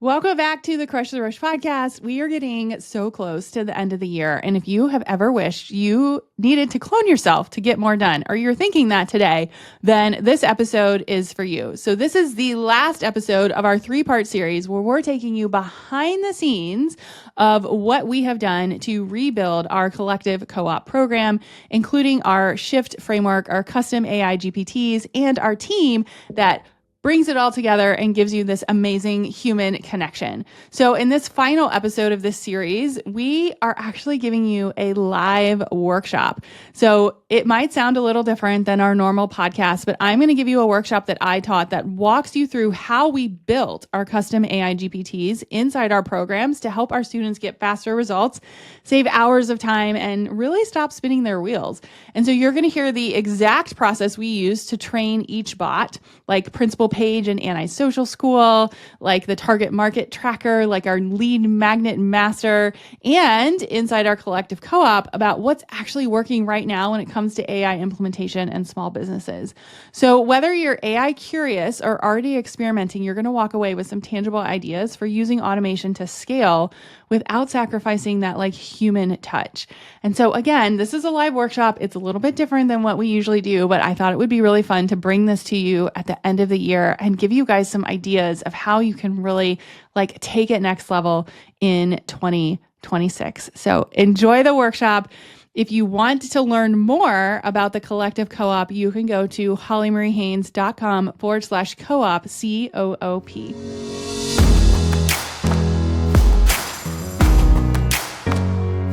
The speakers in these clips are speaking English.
Welcome back to the Crush the Rush podcast. We are getting so close to the end of the year. And if you have ever wished you needed to clone yourself to get more done, or you're thinking that today, then this episode is for you. So this is the last episode of our 3-part series where we're taking you behind the scenes of what we have done to rebuild our collective co-op program, including our shift framework, our custom AI GPTs, and our team that brings it all together and gives you this amazing human connection. So in this final episode of this series, we are actually giving you a live workshop. So it might sound a little different than our normal podcast, but I'm going to give you a workshop that I taught that walks you through how we built our custom AI GPTs inside our programs to help our students get faster results, save hours of time, and really stop spinning their wheels. And so you're going to hear the exact process we use to train each bot, like Principal Paige and Antisocial School, like the target market tracker, like our lead magnet master, and inside our collective co-op about what's actually working right now when it comes to AI implementation and small businesses. So whether you're AI curious or already experimenting, you're going to walk away with some tangible ideas for using automation to scale without sacrificing that like human touch. And so again, this is a live workshop. It's a little bit different than what we usually do, but I thought it would be really fun to bring this to you at the end of the year and give you guys some ideas of how you can really like take it next level in 2026. So enjoy the workshop. If you want to learn more about the collective co-op, you can go to hollymariehaynes.com/co-op, COOP.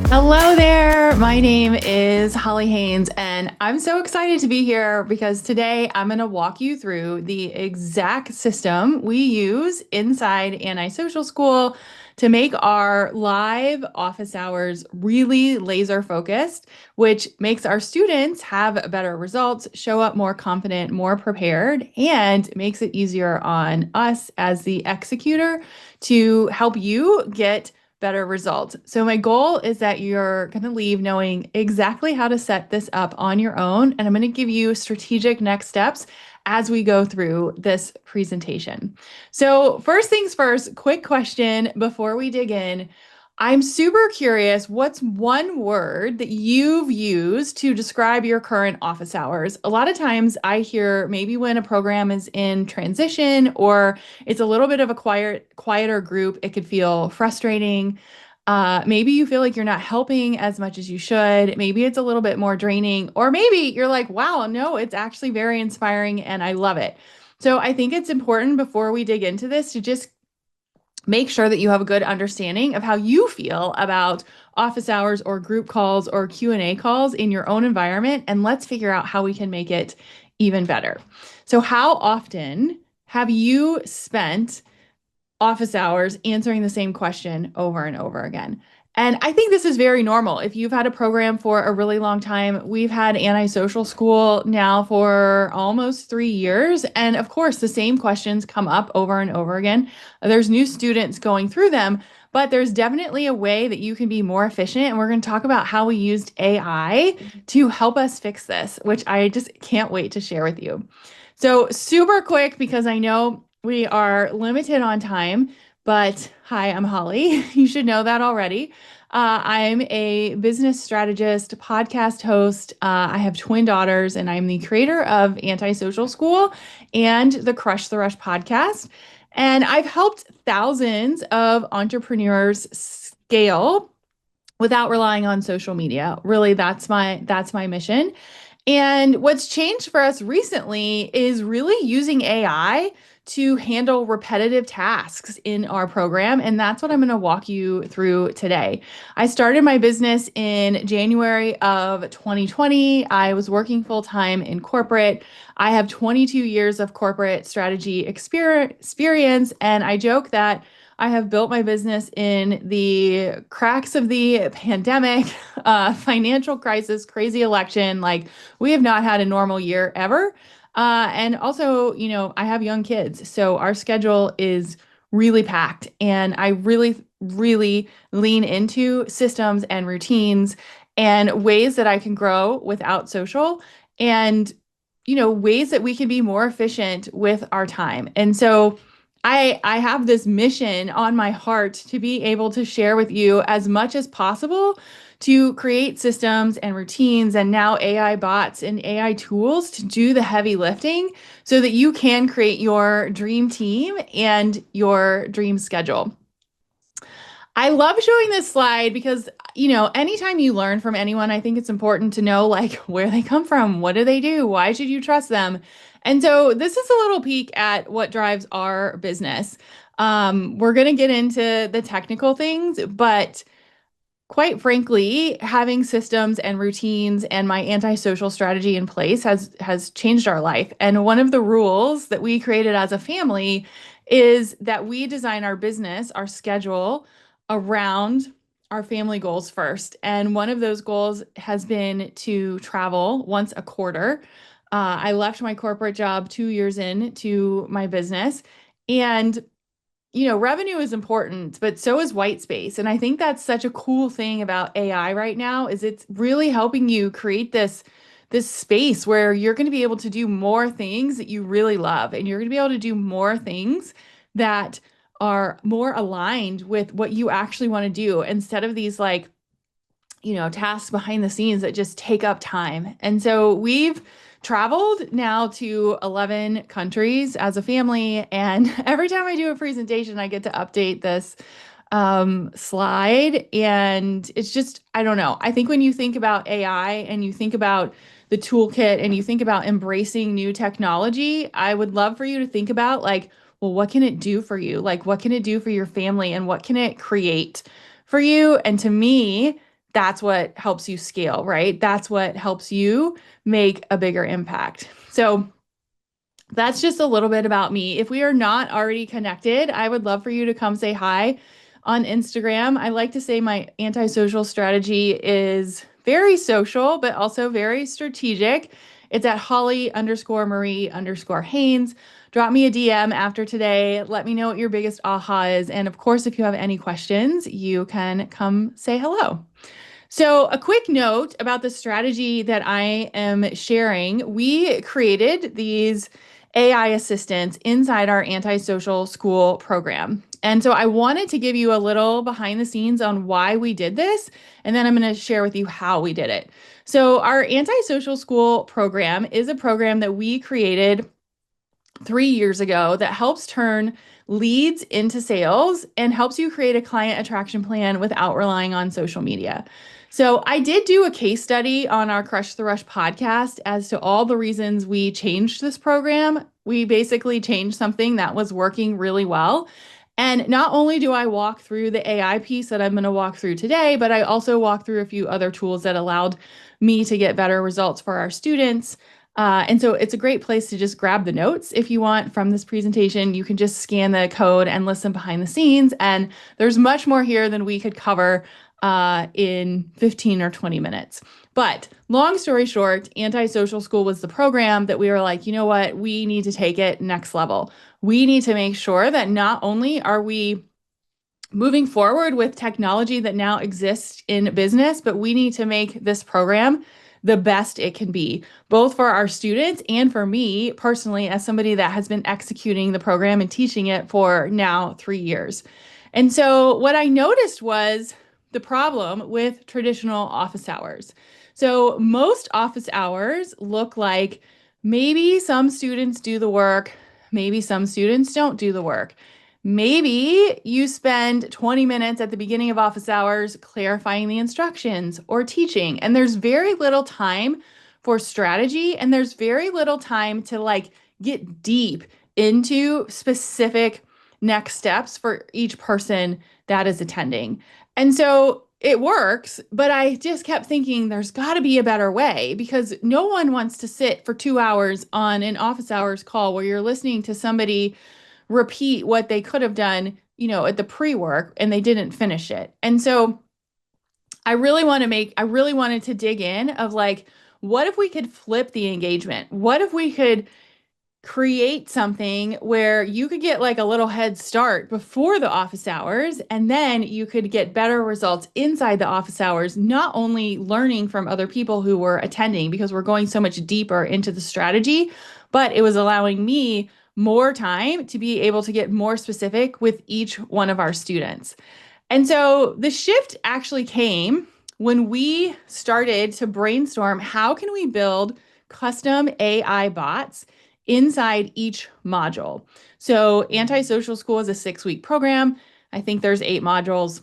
Hello there. My name is Holly Haynes, and I'm so excited to be here because today I'm going to walk you through the exact system we use inside Antisocial School to make our live office hours really laser focused, which makes our students have better results, show up more confident, more prepared, and makes it easier on us as the executor to help you get better results. So my goal is that you're going to leave knowing exactly how to set this up on your own. And I'm going to give you strategic next steps as we go through this presentation. So first things first, quick question before we dig in. I'm super curious, what's one word that you've used to describe your current office hours? A lot of times I hear maybe when a program is in transition or it's a little bit of a quieter group, it could feel frustrating. Maybe you feel like you're not helping as much as you should. Maybe it's a little bit more draining, or maybe you're like, wow, no, it's actually very inspiring and I love it. So I think it's important before we dig into this to just make sure that you have a good understanding of how you feel about office hours or group calls or Q&A calls in your own environment, and let's figure out how we can make it even better. So how often have you spent office hours answering the same question over and over again? And I think this is very normal. If you've had a program for a really long time, we've had Antisocial School now for almost 3 years. And of course, the same questions come up over and over again. There's new students going through them, but there's definitely a way that you can be more efficient. And we're going to talk about how we used AI to help us fix this, which I just can't wait to share with you. So super quick, because I know we are limited on time. But hi, I'm Holly. You should know that already. I'm a business strategist, podcast host. I have twin daughters, and I'm the creator of Antisocial School and the Crush the Rush podcast. And I've helped thousands of entrepreneurs scale without relying on social media. Really, that's my mission. And what's changed for us recently is really using AI to handle repetitive tasks in our program. And that's what I'm going to walk you through today. I started my business in January of 2020. I was working full-time in corporate. I have 22 years of corporate strategy experience. And I joke that I have built my business in the cracks of the pandemic, financial crisis, crazy election. Like, we have not had a normal year ever. And also, I have young kids, so our schedule is really packed, and I really, really lean into systems and routines and ways that I can grow without social, and, ways that we can be more efficient with our time. And so I have this mission on my heart to be able to share with you as much as possible to create systems and routines and now AI bots and AI tools to do the heavy lifting so that you can create your dream team and your dream schedule. I love showing this slide because, anytime you learn from anyone, I think it's important to know like where they come from, what do they do, why should you trust them? And so this is a little peek at what drives our business. We're going to get into the technical things, but quite frankly, having systems and routines and my antisocial strategy in place has changed our life. And one of the rules that we created as a family is that we design our business, our schedule around our family goals first. And one of those goals has been to travel once a quarter. I left my corporate job 2 years into my business, and revenue is important, but so is white space. And I think that's such a cool thing about AI right now is it's really helping you create this space where you're going to be able to do more things that you really love, and you're going to be able to do more things that are more aligned with what you actually want to do instead of these like tasks behind the scenes that just take up time. And so we've traveled now to 11 countries as a family. And every time I do a presentation, I get to update this slide. And it's just, I don't know. I think when you think about AI and you think about the toolkit and you think about embracing new technology, I would love for you to think about like, well, what can it do for you? Like, what can it do for your family and what can it create for you? And to me, that's what helps you scale, right? That's what helps you make a bigger impact. So that's just a little bit about me. If we are not already connected, I would love for you to come say hi on Instagram. I like to say my antisocial strategy is very social, but also very strategic. It's at Holly_Marie_Haynes. Drop me a DM after today. Let me know what your biggest aha is. And of course, if you have any questions, you can come say hello. So, a quick note about the strategy that I am sharing. We created these AI assistants inside our Antisocial School program. And so, I wanted to give you a little behind the scenes on why we did this, and then I'm going to share with you how we did it. So, our Antisocial School program is a program that we created 3 years ago that helps turn leads into sales and helps you create a client attraction plan without relying on social media. So I did do a case study on our Crush the Rush podcast as to all the reasons we changed this program. We basically changed something that was working really well. And not only do I walk through the AI piece that I'm going to walk through today, but I also walk through a few other tools that allowed me to get better results for our students. And so it's a great place to just grab the notes if you want from this presentation. You can just scan the code and listen behind the scenes. And there's much more here than we could cover in 15 or 20 minutes. But long story short, Antisocial School was the program that we were like, you know what, we need to take it next level. We need to make sure that not only are we moving forward with technology that now exists in business, but we need to make this program the best it can be, both for our students and for me personally, as somebody that has been executing the program and teaching it for now 3 years. And so what I noticed was the problem with traditional office hours. So most office hours look like maybe some students do the work, maybe some students don't do the work. Maybe you spend 20 minutes at the beginning of office hours clarifying the instructions or teaching, and there's very little time for strategy, and there's very little time to like get deep into specific next steps for each person that is attending. And so it works, but I just kept thinking there's got to be a better way because no one wants to sit for 2 hours on an office hours call where you're listening to somebody repeat what they could have done, at the pre-work and they didn't finish it. And so I really wanted to dig in of like, what if we could flip the engagement? What if we could create something where you could get like a little head start before the office hours, and then you could get better results inside the office hours, not only learning from other people who were attending because we're going so much deeper into the strategy, but it was allowing me more time to be able to get more specific with each one of our students. And so the shift actually came when we started to brainstorm how can we build custom AI bots inside each module. So Antisocial School is a 6-week program. I think there's 8 modules.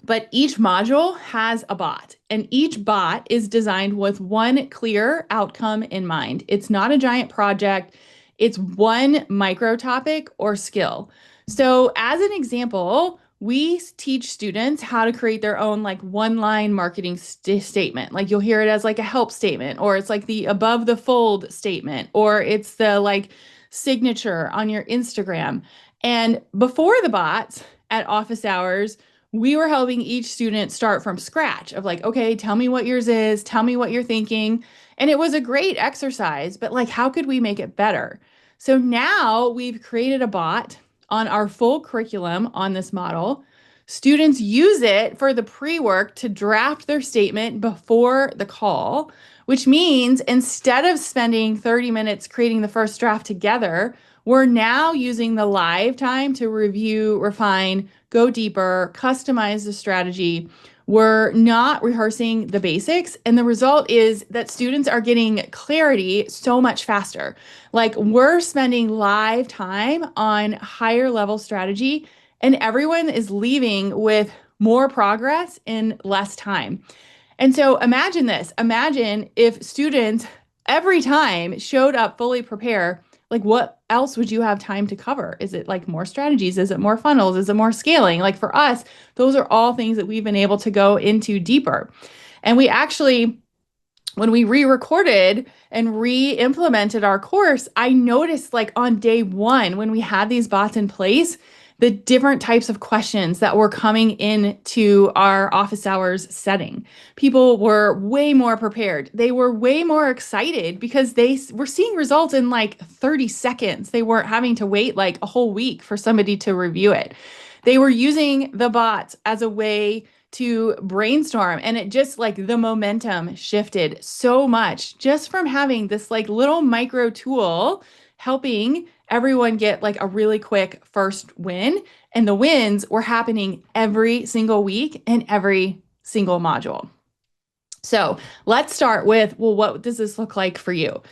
But each module has a bot, and each bot is designed with one clear outcome in mind. It's not a giant project, it's one micro topic or skill. So, as an example, we teach students how to create their own like one-line marketing statement. Like you'll hear it as like a help statement, or it's like the above the fold statement, or it's the like signature on your Instagram. And before the bots at office hours, we were helping each student start from scratch of like, okay, tell me what yours is, tell me what you're thinking. And it was a great exercise, but like, how could we make it better? So now we've created a bot on our full curriculum on this model. Students use it for the pre-work to draft their statement before the call, which means instead of spending 30 minutes creating the first draft together, we're now using the live time to review, refine, go deeper, customize the strategy. We're not rehearsing the basics. And the result is that students are getting clarity so much faster. Like we're spending live time on higher level strategy, and everyone is leaving with more progress in less time. And so imagine this. Imagine if students every time showed up fully prepared. Like what else would you have time to cover? Is it like more strategies? Is it more funnels? Is it more scaling? Like for us, those are all things that we've been able to go into deeper. And we actually, when we re-recorded and re-implemented our course, I noticed like on day 1, when we had these bots in place, the different types of questions that were coming into our office hours setting. People were way more prepared. They were way more excited because they were seeing results in like 30 seconds. They weren't having to wait like a whole week for somebody to review it. They were using the bots as a way to brainstorm, and it just like the momentum shifted so much just from having this like little micro tool helping everyone get like a really quick first win. And the wins were happening every single week in every single module. So let's start with, well, what does this look like for you?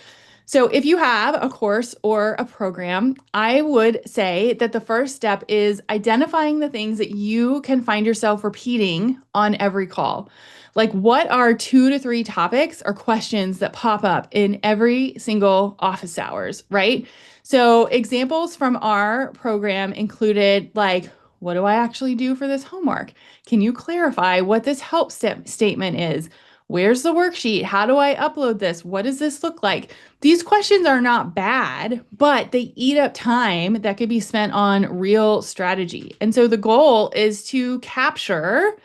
So if you have a course or a program, I would say that the first step is identifying the things that you can find yourself repeating on every call. Like what are 2 to 3 topics or questions that pop up in every single office hours, right? So examples from our program included like, what do I actually do for this homework? Can you clarify what this help statement is? Where's the worksheet? How do I upload this? What does this look like? These questions are not bad, but they eat up time that could be spent on real strategy. And so the goal is to capture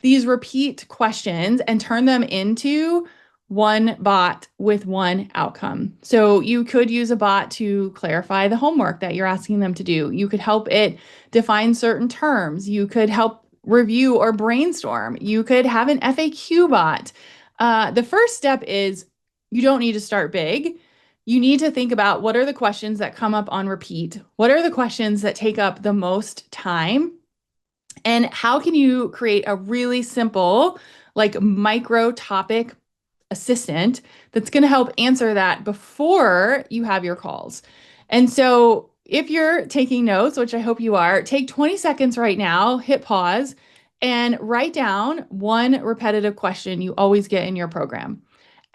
these repeat questions and turn them into one bot with one outcome. So you could use a bot to clarify the homework that you're asking them to do. You could help it define certain terms. You could help review or brainstorm. You could have an FAQ bot. The first step is you don't need to start big. You need to think about what are the questions that come up on repeat? What are the questions that take up the most time? And how can you create a really simple, like micro topic assistant that's going to help answer that before you have your calls? And so if you're taking notes, which I hope you are, take 20 seconds right now, hit pause, and write down one repetitive question you always get in your program.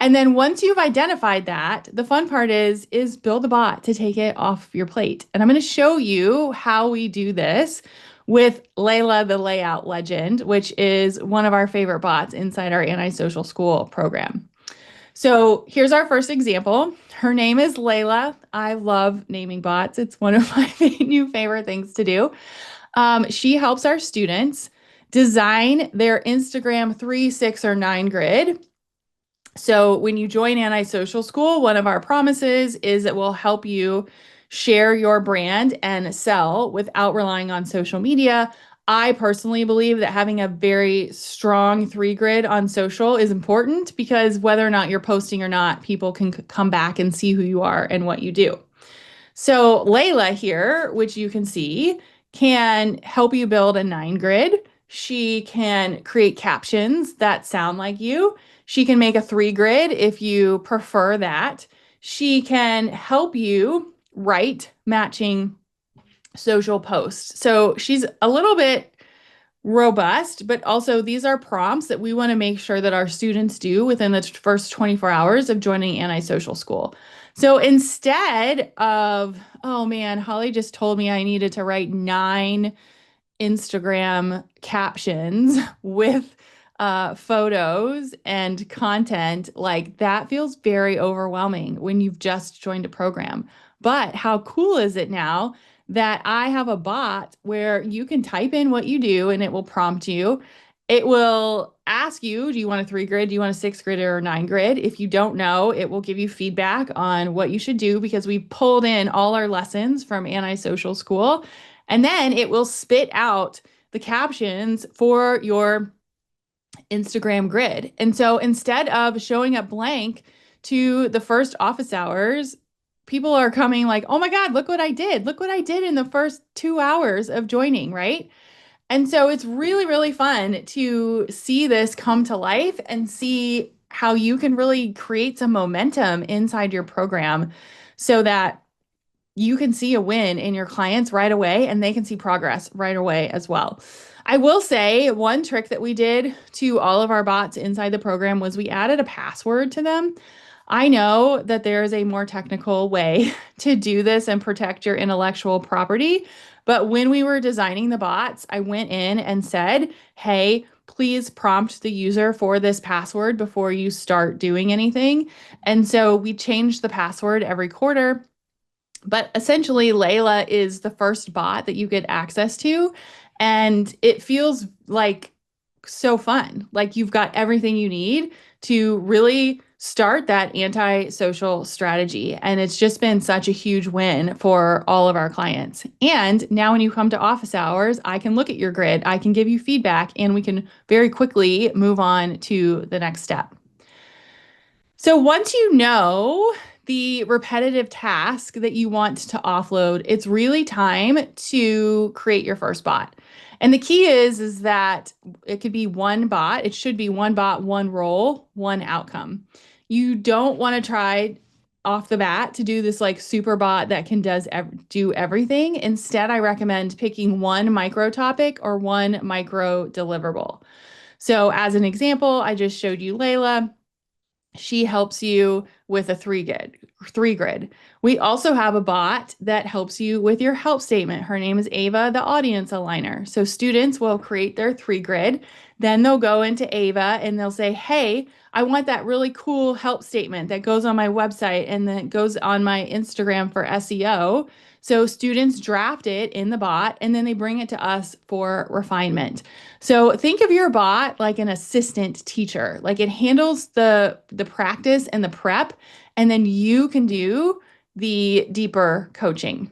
And then once you've identified that, the fun part is build a bot to take it off your plate. And I'm going to show you how we do this with Layla the Layout Legend, which is one of our favorite bots inside our Antisocial School program. So here's our first example. Her name is Layla. I love naming bots. It's one of my new favorite things to do. She helps our students design their Instagram 3, 6, or 9 grid. So when you join Antisocial School, one of our promises is it will help you share your brand and sell without relying on social media. I personally believe that having a very strong 3 grid on social is important because whether or not you're posting or not, people can come back and see who you are and what you do. So Layla here, which you can see, can help you build a 9 grid. She can create captions that sound like you. She can make a 3 grid if you prefer that. She can help you write matching social posts. So she's a little bit robust, but also these are prompts that we want to make sure that our students do within the first 24 hours of joining Antisocial School. So instead of, oh man, Holly just told me I needed to write 9 Instagram captions with photos and content, like that feels very overwhelming when you've just joined a program. But how cool is it now that I have a bot where you can type in what you do and it will prompt you? It will ask you, do you want a 3 grid? Do you want a 6 grid or a 9 grid? If you don't know, it will give you feedback on what you should do because we pulled in all our lessons from Antisocial School. And then it will spit out the captions for your Instagram grid. And so instead of showing up blank to the first office hours, people are coming like, oh my God, look what I did. Look what I did in the first 2 hours of joining, right? And so it's really, really fun to see this come to life and see how you can really create some momentum inside your program so that you can see a win in your clients right away and they can see progress right away as well. I will say one trick that we did to all of our bots inside the program was we added a password to them. I know that there is a more technical way to do this and protect your intellectual property, but when we were designing the bots, I went in and said, hey, please prompt the user for this password before you start doing anything. And so we changed the password every quarter. But essentially, Layla is the first bot that you get access to. And it feels like so fun. Like you've got everything you need to really start that anti-social strategy. And it's just been such a huge win for all of our clients. And now when you come to office hours, I can look at your grid, I can give you feedback, and we can very quickly move on to the next step. So once you know the repetitive task that you want to offload, it's really time to create your first bot. And the key is that it could be one bot. It should be one bot, one role, one outcome. You don't want to try off the bat to do this like super bot that can do everything. Instead, I recommend picking one micro topic or one micro deliverable. So as an example, I just showed you Layla. She helps you with a 3 grid. We also have a bot that helps you with your help statement. Her name is Ava, the audience aligner. So students will create their 3 grid. Then they'll go into Ava and they'll say, hey, I want that really cool help statement that goes on my website and then goes on my Instagram for SEO. So students draft it in the bot and then they bring it to us for refinement. So think of your bot like an assistant teacher. Like it handles the practice and the prep, and then you can do the deeper coaching.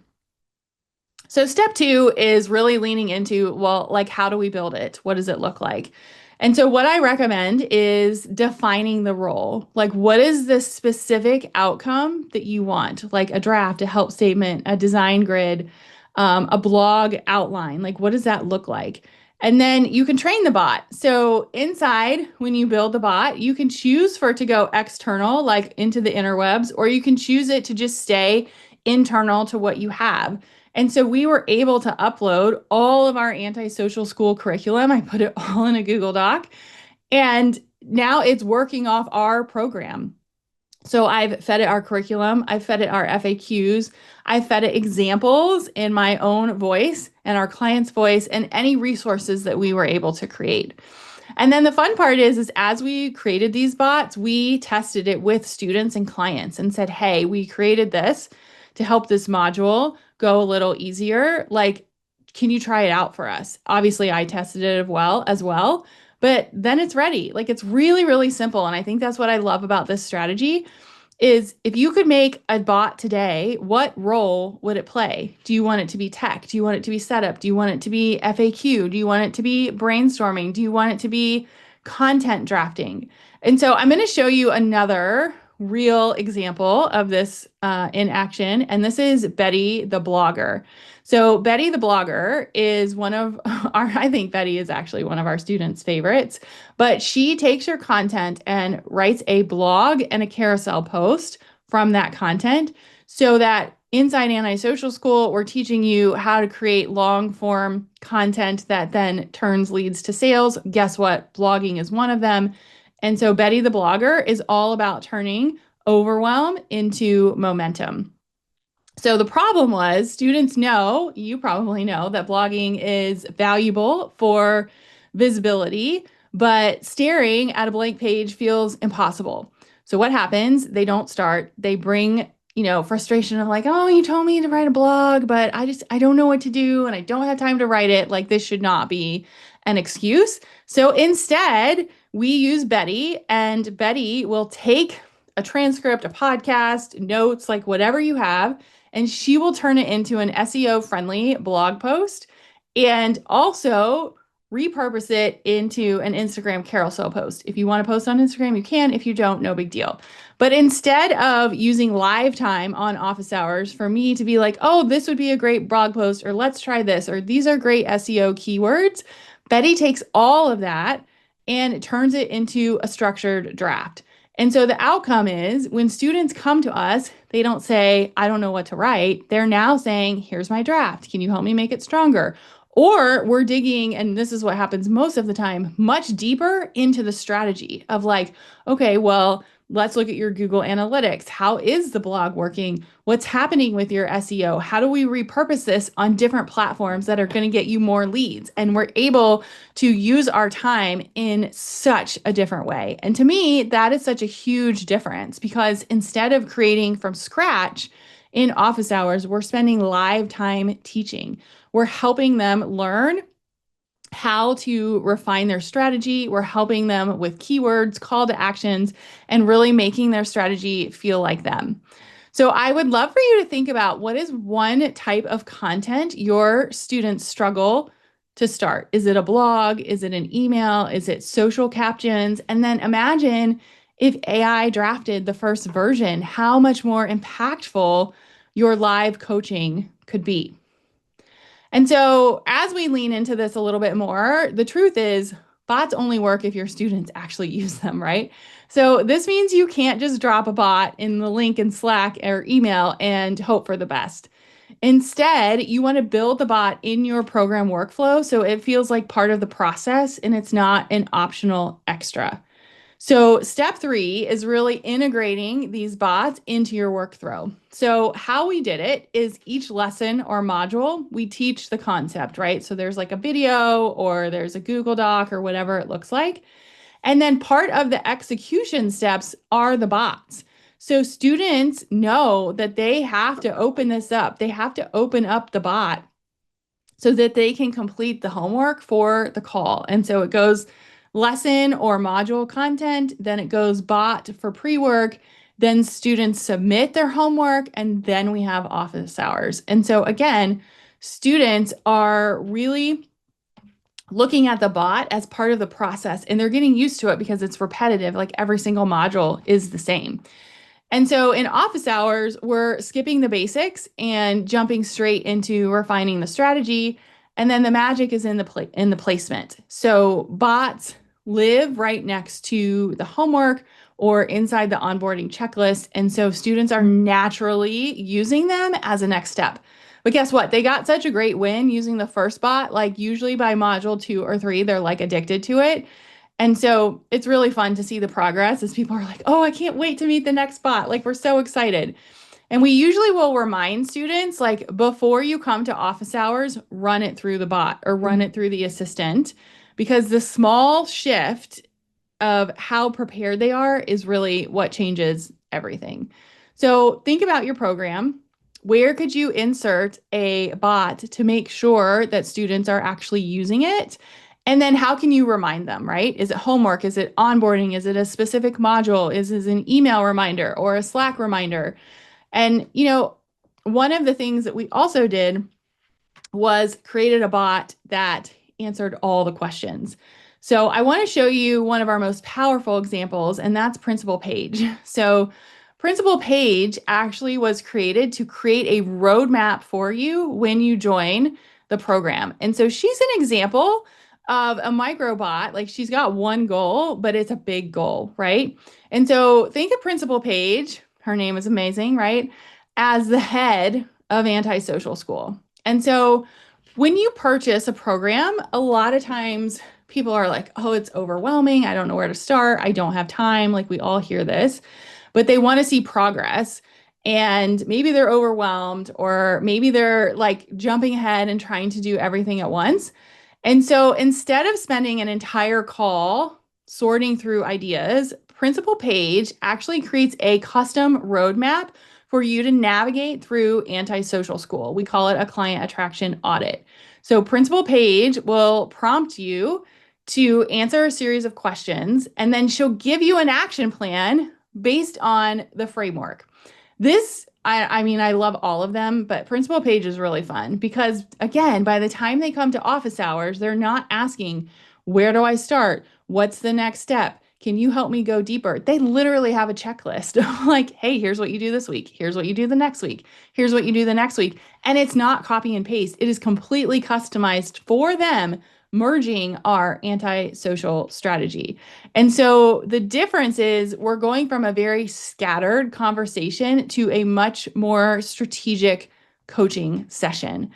So step 2 is really leaning into, well, like how do we build it? What does it look like? And so what I recommend is defining the role. Like what is the specific outcome that you want? Like a draft, a help statement, a design grid, a blog outline. Like what does that look like? And then you can train the bot. So inside, when you build the bot, you can choose for it to go external, like into the interwebs, or you can choose it to just stay internal to what you have. And so we were able to upload all of our Antisocial School curriculum. I put it all in a Google Doc, and now it's working off our program. So I've fed it our curriculum, I've fed it our FAQs, I've fed it examples in my own voice and our client's voice and any resources that we were able to create. And then the fun part is as we created these bots, we tested it with students and clients and said, hey, we created this to help this module go a little easier. Like, can you try it out for us? Obviously, I tested it as well, but then it's ready. Like it's really, really simple. And I think that's what I love about this strategy is if you could make a bot today, what role would it play? Do you want it to be tech? Do you want it to be setup? Do you want it to be FAQ? Do you want it to be brainstorming? Do you want it to be content drafting? And so I'm going to show you another real example of this in action, and this is Betty the blogger. So Betty the blogger is one of I think Betty is actually one of our students' favorites, but she takes your content and writes a blog and a carousel post from that content so that inside Antisocial School, we're teaching you how to create long form content that then leads to sales. Guess what? Blogging is one of them. And so Betty the blogger is all about turning overwhelm into momentum. So the problem was students know, you probably know, that blogging is valuable for visibility, but staring at a blank page feels impossible. So what happens? They don't start. They bring, frustration of like, oh, you told me to write a blog, but I don't know what to do and I don't have time to write it. Like this should not be an excuse. So instead, we use Betty, and Betty will take a transcript, a podcast, notes, like whatever you have, and she will turn it into an SEO friendly blog post and also repurpose it into an Instagram carousel post. If you want to post on Instagram, you can. If you don't, no big deal. But instead of using live time on office hours for me to be like, oh, this would be a great blog post, or let's try this, or these are great SEO keywords, Betty takes all of that and turns it into a structured draft. And so the outcome is when students come to us, they don't say, I don't know what to write. They're now saying, here's my draft. Can you help me make it stronger? Or we're digging, and this is what happens most of the time, much deeper into the strategy of like, okay, well, let's look at your Google Analytics. How is the blog working? What's happening with your SEO? How do we repurpose this on different platforms that are going to get you more leads? And we're able to use our time in such a different way. And to me, that is such a huge difference because instead of creating from scratch in office hours, we're spending live time teaching. We're helping them learn how to refine their strategy. We're helping them with keywords, call to actions, and really making their strategy feel like them. So I would love for you to think about what is one type of content your students struggle to start. Is it a blog? Is it an email? Is it social captions? And then imagine if AI drafted the first version, how much more impactful your live coaching could be. And so as we lean into this a little bit more, the truth is bots only work if your students actually use them, right? So this means you can't just drop a bot in the link in Slack or email and hope for the best. Instead, you want to build the bot in your program workflow so it feels like part of the process and it's not an optional extra. So step 3 is really integrating these bots into your workflow. So how we did it is each lesson or module, we teach the concept, right? So there's like a video or there's a Google Doc or whatever it looks like. And then part of the execution steps are the bots. So students know that they have to open this up. They have to open up the bot so that they can complete the homework for the call. And so it goes lesson or module content, then it goes bot for pre-work, then students submit their homework, and then we have office hours. And so again, students are really looking at the bot as part of the process, and they're getting used to it because it's repetitive, like every single module is the same. And so in office hours, we're skipping the basics and jumping straight into refining the strategy. And then the magic is in the placement. So bots live right next to the homework or inside the onboarding checklist. And so students are naturally using them as a next step. But guess what? They got such a great win using the first bot. Like usually by module 2 or 3, they're like addicted to it. And so it's really fun to see the progress as people are like, oh, I can't wait to meet the next bot. Like we're so excited. And we usually will remind students, like before you come to office hours, run it through the bot or run it through the assistant, because the small shift of how prepared they are is really what changes everything. So think about your program. Where could you insert a bot to make sure that students are actually using it? And then how can you remind them, right? Is it homework? Is it onboarding? Is it a specific module? Is it an email reminder or a Slack reminder? And, one of the things that we also did was created a bot that answered all the questions. So I want to show you one of our most powerful examples, and that's Principal Paige. So Principal Paige actually was created to create a roadmap for you when you join the program. And so she's an example of a microbot. Like she's got one goal, but it's a big goal, right? And so think of Principal Paige, her name is amazing, right? As the head of Antisocial School. And so when you purchase a program, a lot of times people are like, oh, it's overwhelming. I don't know where to start. I don't have time. Like we all hear this, but they want to see progress. And maybe they're overwhelmed, or maybe they're like jumping ahead and trying to do everything at once. And so instead of spending an entire call sorting through ideas, Principal Paige actually creates a custom roadmap for you to navigate through Antisocial School. We call it a client attraction audit. So Principal Paige will prompt you to answer a series of questions, and then she'll give you an action plan based on the framework. I mean, I love all of them, but Principal Paige is really fun because, again, by the time they come to office hours, they're not asking, where do I start? What's the next step? Can you help me go deeper? They literally have a checklist of like, hey, here's what you do this week. Here's what you do the next week. Here's what you do the next week. And it's not copy and paste. It is completely customized for them, merging our antisocial strategy. And so the difference is we're going from a very scattered conversation to a much more strategic coaching session.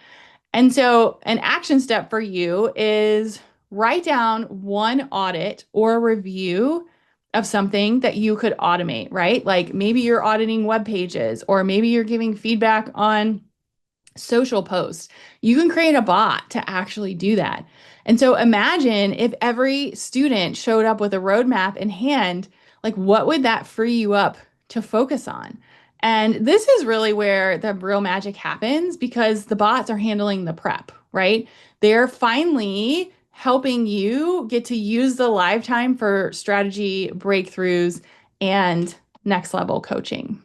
And so an action step for you is write down one audit or review of something that you could automate, right? Like maybe you're auditing web pages, or maybe you're giving feedback on social posts. You can create a bot to actually do that. And so imagine if every student showed up with a roadmap in hand, like what would that free you up to focus on? And this is really where the real magic happens, because the bots are handling the prep, right? They're finally helping you get to use the live time for strategy breakthroughs and next level coaching.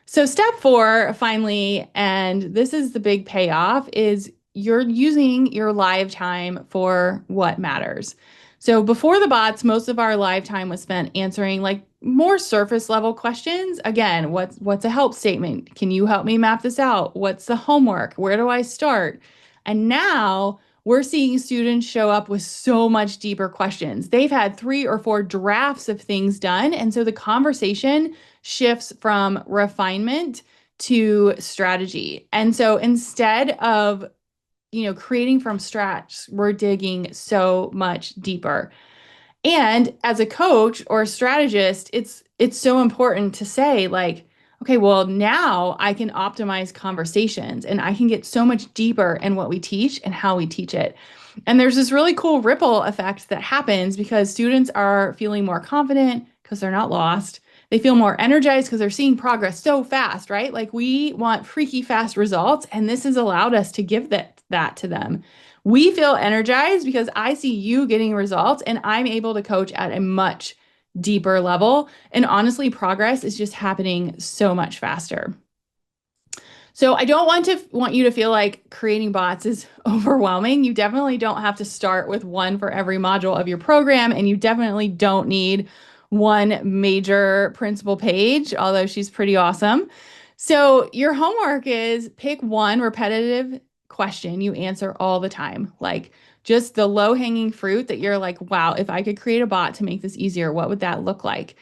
So step 4, finally, and this is the big payoff, is you're using your live time for what matters. So before the bots, most of our live time was spent answering like more surface level questions. Again, what's a help statement? Can you help me map this out? What's the homework? Where do I start? And now we're seeing students show up with so much deeper questions. They've had 3 or 4 drafts of things done. And so the conversation shifts from refinement to strategy. And so instead of, creating from scratch, we're digging so much deeper. And as a coach or a strategist, it's so important to say like, okay, well, now I can optimize conversations and I can get so much deeper in what we teach and how we teach it. And there's this really cool ripple effect that happens because students are feeling more confident because they're not lost. They feel more energized because they're seeing progress so fast, right? Like we want freaky fast results, and this has allowed us to give that to them. We feel energized because I see you getting results and I'm able to coach at a much deeper level. And honestly, progress is just happening so much faster. So I don't want you to feel like creating bots is overwhelming. You definitely don't have to start with one for every module of your program, and you definitely don't need one major Principal Paige, although she's pretty awesome. So your homework is pick one repetitive question you answer all the time, like just the low-hanging fruit that you're like, wow, if I could create a bot to make this easier, what would that look like?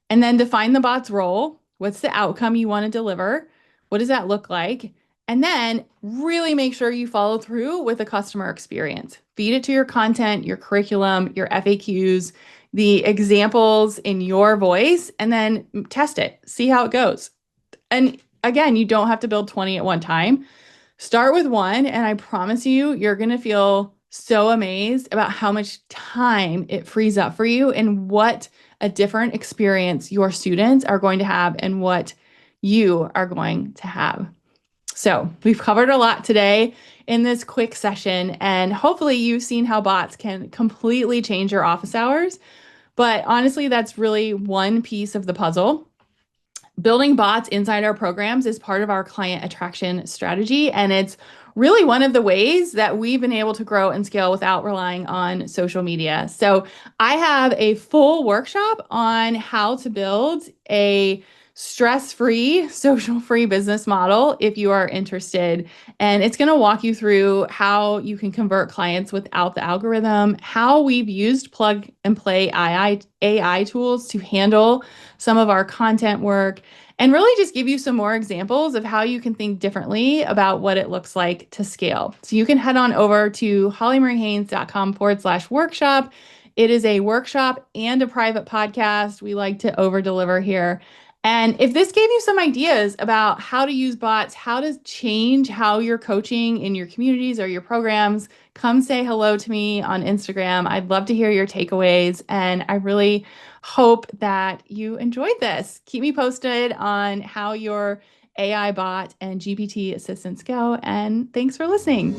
And then define the bot's role. What's the outcome you want to deliver? What does that look like? And then really make sure you follow through with a customer experience. Feed it to your content, your curriculum, your FAQs, the examples in your voice, and then test it. See how it goes. And again, you don't have to build 20 at one time. Start with one, and I promise you, you're going to feel so amazed about how much time it frees up for you and what a different experience your students are going to have and what you are going to have. So we've covered a lot today in this quick session, and hopefully you've seen how bots can completely change your office hours. But honestly, that's really one piece of the puzzle. Building bots inside our programs is part of our client attraction strategy, and it's really one of the ways that we've been able to grow and scale without relying on social media. So I have a full workshop on how to build a stress-free, social-free business model if you are interested. And it's going to walk you through how you can convert clients without the algorithm, how we've used plug and play AI tools to handle some of our content work, and really just give you some more examples of how you can think differently about what it looks like to scale. So you can head on over to hollymariehaines.com/workshop. It is a workshop and a private podcast. We like to over deliver here. And if this gave you some ideas about how to use bots, how to change how you're coaching in your communities or your programs, come say hello to me on Instagram. I'd love to hear your takeaways. And I really hope that you enjoyed this. Keep me posted on how your AI bot and GPT assistants go. And thanks for listening.